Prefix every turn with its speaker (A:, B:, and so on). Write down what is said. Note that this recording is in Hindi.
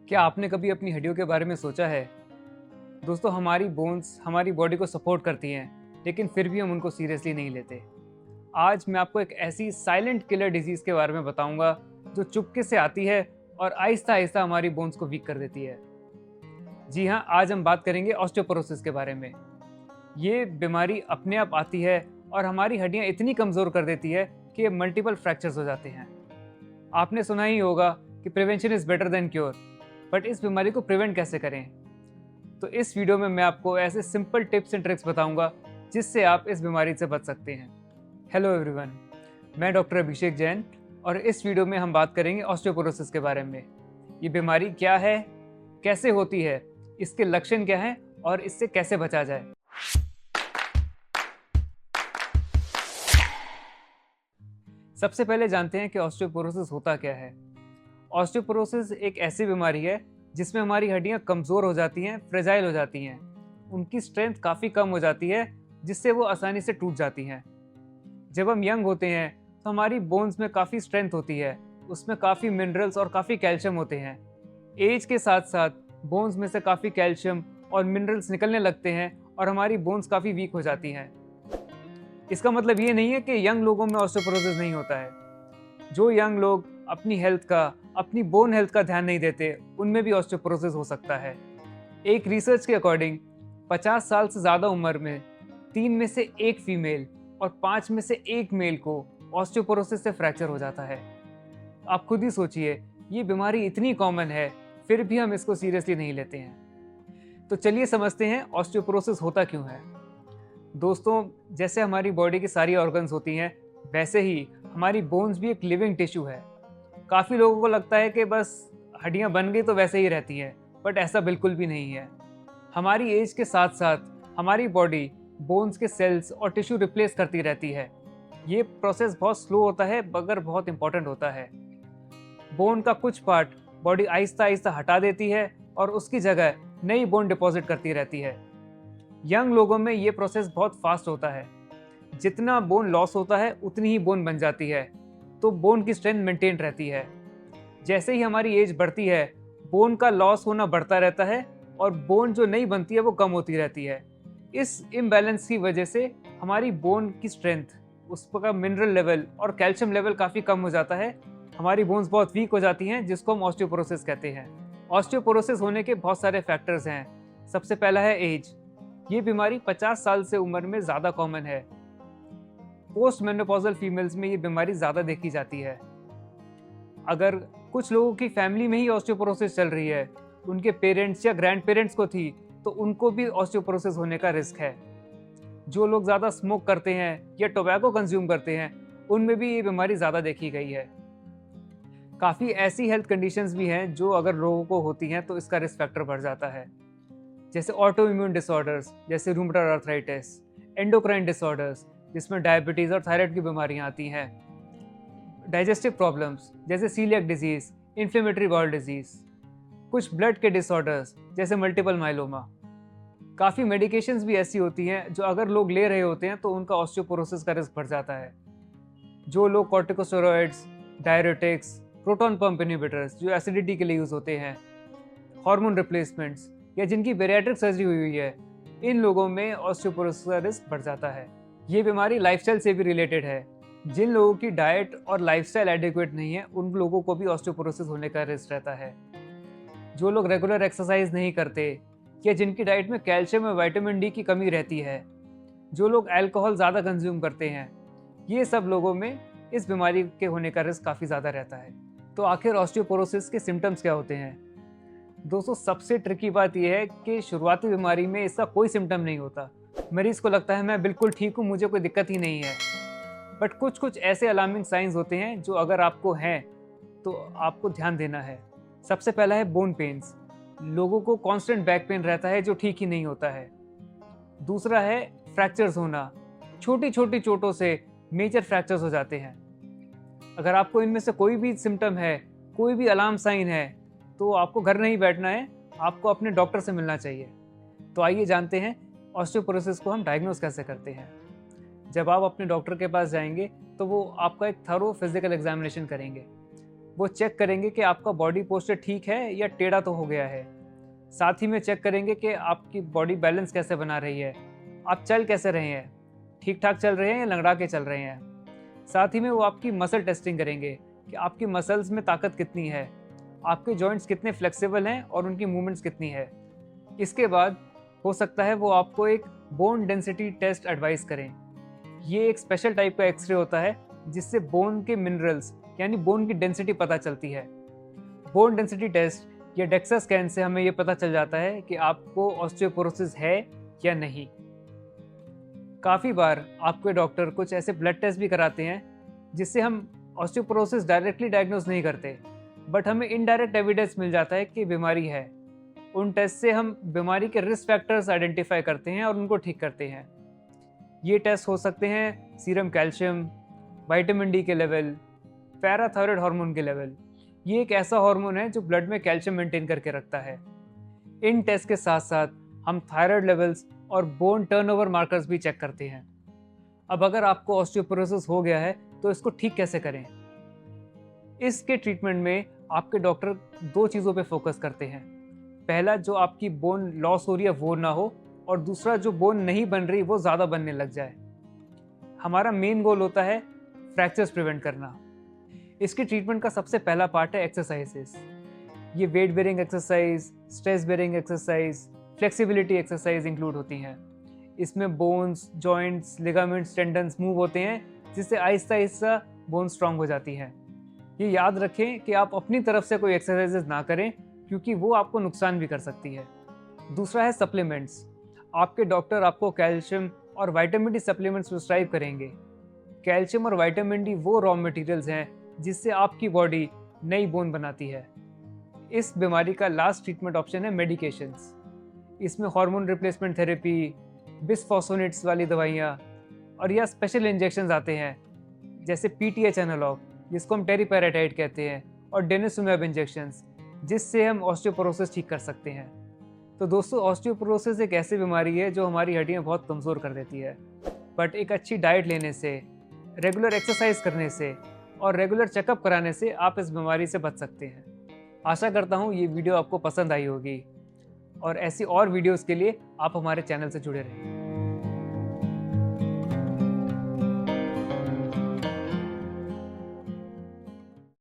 A: क्या आपने कभी अपनी हड्डियों के बारे में सोचा है? दोस्तों, हमारी बोन्स हमारी बॉडी को सपोर्ट करती हैं, लेकिन फिर भी हम उनको सीरियसली नहीं लेते। आज मैं आपको एक ऐसी साइलेंट किलर डिजीज़ के बारे में बताऊंगा जो चुपके से आती है और आहिस्ता आहिस्ता हमारी बोन्स को वीक कर देती है। जी हाँ, आज हम बात करेंगे ऑस्टियोपोरोसिस के बारे में। ये बीमारी अपने आप आती है और हमारी हड्डियाँ इतनी कमज़ोर कर देती है कि ये मल्टीपल फ्रैक्चर्स हो जाते हैं। आपने सुना ही होगा कि prevention is better than cure, but इस बीमारी को प्रिवेंट कैसे करें? तो इस वीडियो में मैं आपको ऐसे सिंपल टिप्स एंड ट्रिक्स बताऊंगा जिससे आप इस बीमारी से बच सकते हैं। हेलो एवरीवन, मैं डॉक्टर अभिषेक जैन और इस वीडियो में हम बात करेंगे ऑस्टियोपोरोसिस के बारे में। ये बीमारी क्या है, कैसे होती है, इसके लक्षण क्या हैं और इससे कैसे बचा जाए। सबसे पहले जानते हैं कि ऑस्टियोपोरोसिस होता क्या है। ऑस्टियोपोरोसिस एक ऐसी बीमारी है जिसमें हमारी हड्डियां कमज़ोर हो जाती हैं, फ्रेजाइल हो जाती हैं। उनकी स्ट्रेंथ काफ़ी कम हो जाती है जिससे वो आसानी से टूट जाती हैं। जब हम यंग होते हैं तो हमारी बोन्स में काफ़ी स्ट्रेंथ होती है, उसमें काफ़ी मिनरल्स और काफ़ी कैल्शियम होते हैं। एज के साथ साथ बोन्स में से काफ़ी कैल्शियम और मिनरल्स निकलने लगते हैं और हमारी बोन्स काफ़ी वीक हो जाती हैं। इसका मतलब ये नहीं है कि यंग लोगों में ऑस्टियोपोरोसिस नहीं होता है। जो यंग लोग अपनी हेल्थ का, अपनी बोन हेल्थ का ध्यान नहीं देते, उनमें भी ऑस्टियोपोरोसिस हो सकता है। एक रिसर्च के अकॉर्डिंग 50 साल से ज़्यादा उम्र में 3 में से 1 फीमेल और 5 में से 1 मेल को ऑस्टियोपोरोसिस से फ्रैक्चर हो जाता है। आप खुद ही सोचिए, ये बीमारी इतनी कॉमन है, फिर भी हम इसको सीरियसली नहीं लेते हैं। तो चलिए समझते हैं ऑस्टियोपोरोसिस होता क्यों है। दोस्तों, जैसे हमारी बॉडी की सारी ऑर्गन्स होती हैं, वैसे ही हमारी बोन्स भी एक लिविंग टिश्यू है। काफ़ी लोगों को लगता है कि बस हड्डियां बन गई तो वैसे ही रहती हैं, बट ऐसा बिल्कुल भी नहीं है। हमारी एज के साथ साथ हमारी बॉडी बोन्स के सेल्स और टिश्यू रिप्लेस करती रहती है। ये प्रोसेस बहुत स्लो होता है मगर बहुत इंपॉर्टेंट होता है। बोन का कुछ पार्ट बॉडी आहिस्ता आहिस्ता हटा देती है और उसकी जगह नई बोन डिपॉजिट करती रहती है। यंग लोगों में ये प्रोसेस बहुत फास्ट होता है। जितना बोन लॉस होता है उतनी ही बोन बन जाती है, तो बोन की स्ट्रेंथ मेंटेन रहती है। जैसे ही हमारी एज बढ़ती है, बोन का लॉस होना बढ़ता रहता है और बोन जो नहीं बनती है वो कम होती रहती है। इस इम्बैलेंस की वजह से हमारी बोन की स्ट्रेंथ, उसका मिनरल लेवल और कैल्शियम लेवल काफ़ी कम हो जाता है। हमारी बोन्स बहुत वीक हो जाती हैं, जिसको हम ऑस्टियोपोरोसिस कहते हैं। ऑस्टियोपोरोसिस होने के बहुत सारे फैक्टर्स हैं। सबसे पहला है एज। ये बीमारी 50 साल से उम्र में ज़्यादा कॉमन है। पोस्ट मेनोपॉजल फीमेल्स में ये बीमारी ज़्यादा देखी जाती है। अगर कुछ लोगों की फैमिली में ही ऑस्टियोपोरोसिस चल रही है, उनके पेरेंट्स या ग्रैंड पेरेंट्स को थी, तो उनको भी ऑस्टियोपोरोसिस होने का रिस्क है। जो लोग ज़्यादा स्मोक करते हैं या टोबैको कंज्यूम करते हैं, उनमें भी ये बीमारी ज़्यादा देखी गई है। काफ़ी ऐसी हेल्थ कंडीशंस भी हैं जो अगर लोगों को होती हैं तो इसका रिस्क फैक्टर बढ़ जाता है, जैसे ऑटो इम्यून डिसऑर्डर्स जैसे रूमेटॉइड आर्थराइटिस, एंडोक्राइन डिसऑर्डर्स जिसमें डायबिटीज़ और थायराइड की बीमारियां आती हैं, डाइजेस्टिव प्रॉब्लम्स जैसे celiac disease, inflammatory bowel disease, कुछ ब्लड के डिसऑर्डर्स जैसे मल्टीपल माइलोमा। काफ़ी मेडिकेशंस भी ऐसी होती हैं जो अगर लोग ले रहे होते हैं तो उनका ऑस्टियोपोरोसिस का रिस्क बढ़ जाता है। जो लोग corticosteroids, diuretics, proton pump inhibitors जो एसिडिटी के लिए यूज़ होते हैं, हार्मोन रिप्लेसमेंट्स या जिनकी बेरियाट्रिक सर्जरी हुई है, इन लोगों में ऑस्टियोपोरोसिस का रिस्क बढ़ जाता है। ये बीमारी लाइफस्टाइल से भी रिलेटेड है। जिन लोगों की डाइट और लाइफस्टाइल एडिक्वेट नहीं है, उन लोगों को भी ऑस्टियोपोरोसिस होने का रिस्क रहता है। जो लोग रेगुलर एक्सरसाइज नहीं करते या जिनकी डाइट में कैल्शियम और विटामिन डी की कमी रहती है, जो लोग अल्कोहल ज़्यादा कंज्यूम करते हैं, ये सब लोगों में इस बीमारी के होने का रिस्क काफ़ी ज़्यादा रहता है। तो आखिर ऑस्टियोपोरोसिस के सिम्टम्स क्या होते हैं? दोस्तों, सबसे ट्रिकी बात यह है कि शुरुआती बीमारी में इसका कोई सिम्टम नहीं होता। मरीज को लगता है मैं बिल्कुल ठीक हूँ, मुझे कोई दिक्कत ही नहीं है। बट कुछ कुछ ऐसे अलार्मिंग साइंस होते हैं जो अगर आपको हैं तो आपको ध्यान देना है। सबसे पहला है बोन पेन्स। लोगों को कांस्टेंट बैक पेन रहता है जो ठीक ही नहीं होता है। दूसरा है फ्रैक्चर्स होना। छोटी छोटी चोटों से मेजर फ्रैक्चर्स हो जाते हैं। अगर आपको इनमें से कोई भी सिम्टम है, कोई भी अलार्म साइन है, तो आपको घर नहीं बैठना है, आपको अपने डॉक्टर से मिलना चाहिए। तो आइए जानते हैं ऑस्टियोपोरोसिस को हम डायग्नोस कैसे करते हैं। जब आप अपने डॉक्टर के पास जाएंगे तो वो आपका एक थरो फिजिकल एग्जामिनेशन करेंगे। वो चेक करेंगे कि आपका बॉडी पोस्चर ठीक है या टेढ़ा तो हो गया है। साथ ही में चेक करेंगे कि आपकी बॉडी बैलेंस कैसे बना रही है, आप चल कैसे रहे हैं, ठीक ठाक चल रहे हैं या लंगड़ा के चल रहे हैं। साथ ही में वो आपकी मसल टेस्टिंग करेंगे कि आपकी मसल्स में ताकत कितनी है, आपके जॉइंट्स कितने फ्लेक्सिबल हैं और उनकी मूवमेंट्स कितनी है। इसके बाद हो सकता है वो आपको एक बोन डेंसिटी टेस्ट एडवाइस करें। ये एक स्पेशल टाइप का एक्सरे होता है जिससे बोन के मिनरल्स यानी बोन की डेंसिटी पता चलती है। बोन डेंसिटी टेस्ट या डेक्सा स्कैन से हमें ये पता चल जाता है कि आपको ऑस्टियोपोरोसिस है या नहीं। काफ़ी बार आपके डॉक्टर कुछ ऐसे ब्लड टेस्ट भी कराते हैं जिससे हम ऑस्टियोपोरोसिस डायरेक्टली डायग्नोज नहीं करते, बट हमें इनडायरेक्ट एविडेंस मिल जाता है कि बीमारी है। उन टेस्ट से हम बीमारी के रिस्क फैक्टर्स आइडेंटिफाई करते हैं और उनको ठीक करते हैं। ये टेस्ट हो सकते हैं सीरम कैल्शियम, विटामिन डी के लेवल, पैराथायरॉयड हार्मोन के लेवल। ये एक ऐसा हार्मोन है जो ब्लड में कैल्शियम मेंटेन करके रखता है। इन टेस्ट के साथ साथ हम थायराइड लेवल्स और बोन टर्नओवर मार्कर्स भी चेक करते हैं। अब अगर आपको ऑस्टियोपोरोसिस हो गया है तो इसको ठीक कैसे करें? इसके ट्रीटमेंट में आपके डॉक्टर 2 चीज़ों पे फोकस करते हैं। पहला, जो आपकी बोन लॉस हो रही है वो ना हो, और दूसरा, जो बोन नहीं बन रही वो ज़्यादा बनने लग जाए। हमारा मेन गोल होता है फ्रैक्चर्स प्रिवेंट करना। इसके ट्रीटमेंट का सबसे पहला पार्ट है एक्सरसाइजेस। ये weight bearing exercise, stress bearing exercise, flexibility exercise include होती हैं। इसमें bones, joints, ligaments, tendons move होते हैं जिससे आहिस्ता आहिस्ता बोन स्ट्रांग हो जाती है। ये याद रखें कि आप अपनी तरफ से कोई एक्सरसाइजेज ना करें क्योंकि वो आपको नुकसान भी कर सकती है। दूसरा है सप्लीमेंट्स। आपके डॉक्टर आपको कैल्शियम और विटामिन डी सप्लीमेंट्स प्रिस्क्राइब करेंगे। कैल्शियम और विटामिन डी वो रॉ मटेरियल्स हैं जिससे आपकी बॉडी नई बोन बनाती है। इस बीमारी का लास्ट ट्रीटमेंट ऑप्शन है मेडिकेशंस। इसमें हार्मोन रिप्लेसमेंट थेरेपी, बिसफॉस्फोनेट्स वाली दवाइयाँ और या स्पेशल इंजेक्शंस आते हैं जैसे पीटीएच एनालॉग, जिसको हम टेरिपेराटाइड कहते हैं, और डेनिसुमैब इंजेक्शंस, जिससे हम ऑस्टियोपोरोसिस ठीक कर सकते हैं। तो दोस्तों, ऑस्टियोपोरोसिस एक ऐसी बीमारी है जो हमारी हड्डियाँ बहुत कमज़ोर कर देती है, बट एक अच्छी डाइट लेने से, रेगुलर एक्सरसाइज करने से और रेगुलर चेकअप कराने से आप इस बीमारी से बच सकते हैं। आशा करता हूँ ये वीडियो आपको पसंद आई होगी, और ऐसी और वीडियोस के लिए आप हमारे चैनल से जुड़े रहें।